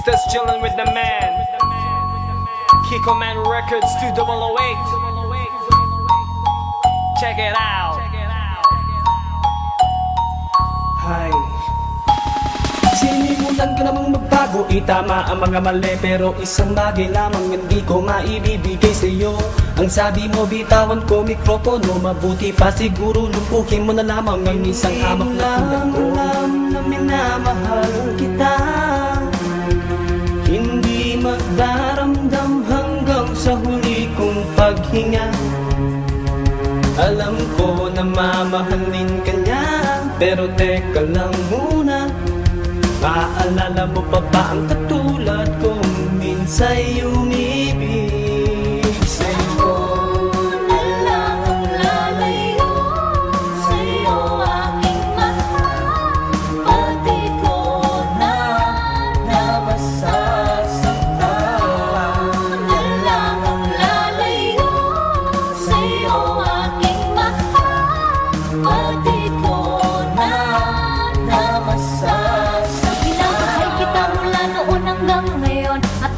Gangsters chillin' with the man. Kiko Man Records 2008. Check it out. Hi. Sinimulan ko namang magbago, itama ang mga mali, pero isang bagay lamang hindi ko maibibigay sa'yo. Ang sabi mo, bitawan ko mikropono, mabuti pa siguro lumpuhin mo na lamang ang isang hamak na tulad ko. Alam na minamahal kita, hindi magdaramdam hanggang sa huli kong paghinga. Alam ko na mamahalin ka niya, pero teka lang muna. Maalala mo pa ba ang katulad kong minsa'y umibig sa'yo? Na lang ang lalayo sa'yo aking mahal, pati ko na masasaktan. Na lang ang lalayo sa'yo aking mahal, pati ko na masasaktan.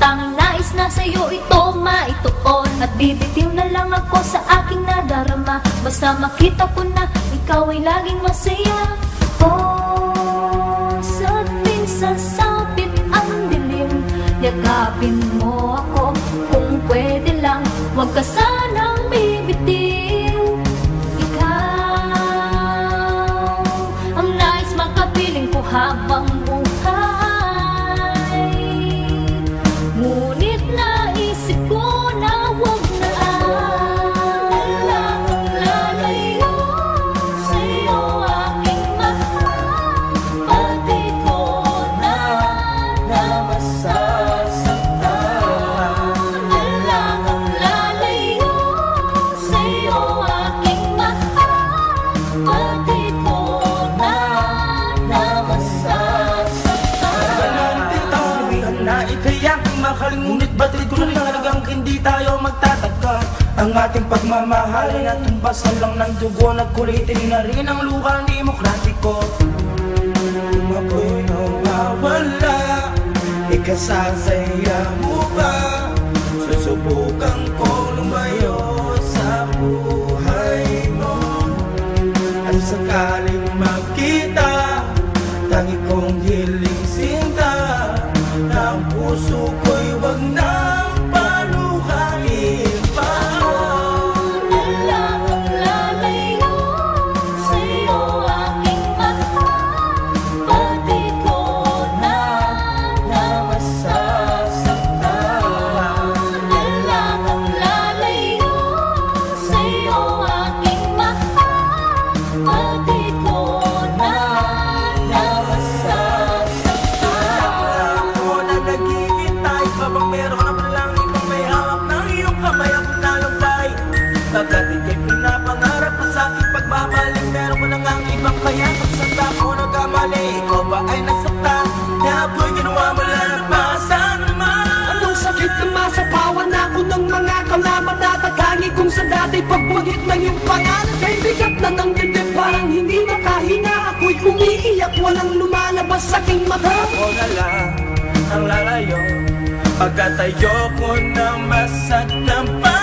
Tanging nais na sa'yo ito maituon, at bibitiw na lang ako sa aking nadarama. Basta makita ko na ikaw ay laging masaya. Oh, sa tuwing sasapit ang dilim, yakapin mo ako kung pwede lang. Huwag ka sanang bibitiw. Ikaw ang nais makapiling ko habang buhay. Ngunit naisip ko na huwag na. Na lang ang lalayo sa'yo aking mahal, pati ko na masasaktan. Na lang ang lalayo sa'yo aking mahal, pati ko na masasaktan. Na ikayak makalimulit, batid ko na talagang hindi tayo magtatagka. Ang ating pagmamahal ay natumbasan lang ng dugo, nagkulitin na rin ang luha demokratiko. Kung ako'y nawawala, ikasasaya mo ba? Susubukan ko lumayo sa buhay mo. At sakaling magkita, tangi kong hiling sinta, na ang puso ko'y wag nang paluhain pa. Na lang ang lalayo sa'yo aking mahal, pati ko na masasaktan. Na lang ang lalayo sa'yo aking mahal, pati ko na Meron ka naman lang ibang may hawak ng iyong kamay, ako nalumbay. Pagkat ika'y pinapangarap at sa aking pagbabalik, meron ko na nga ang ibang kaya. Pagsanda ko nagkamali, ikaw ba ay nasaktan? Na ako'y ginawa mo lang na masa naman. Anong sakit na masapawan ako ng mga kalaman na tatangi kung sa dati pagpagit ng iyong pangalan. Kay bigat na ng dibdib, parang hindi makahinga. Ako'y umiiyak, walang lumalabas sa aking mata. Ako na lang ang lalayo, pagkat ayoko nang masaktan pa.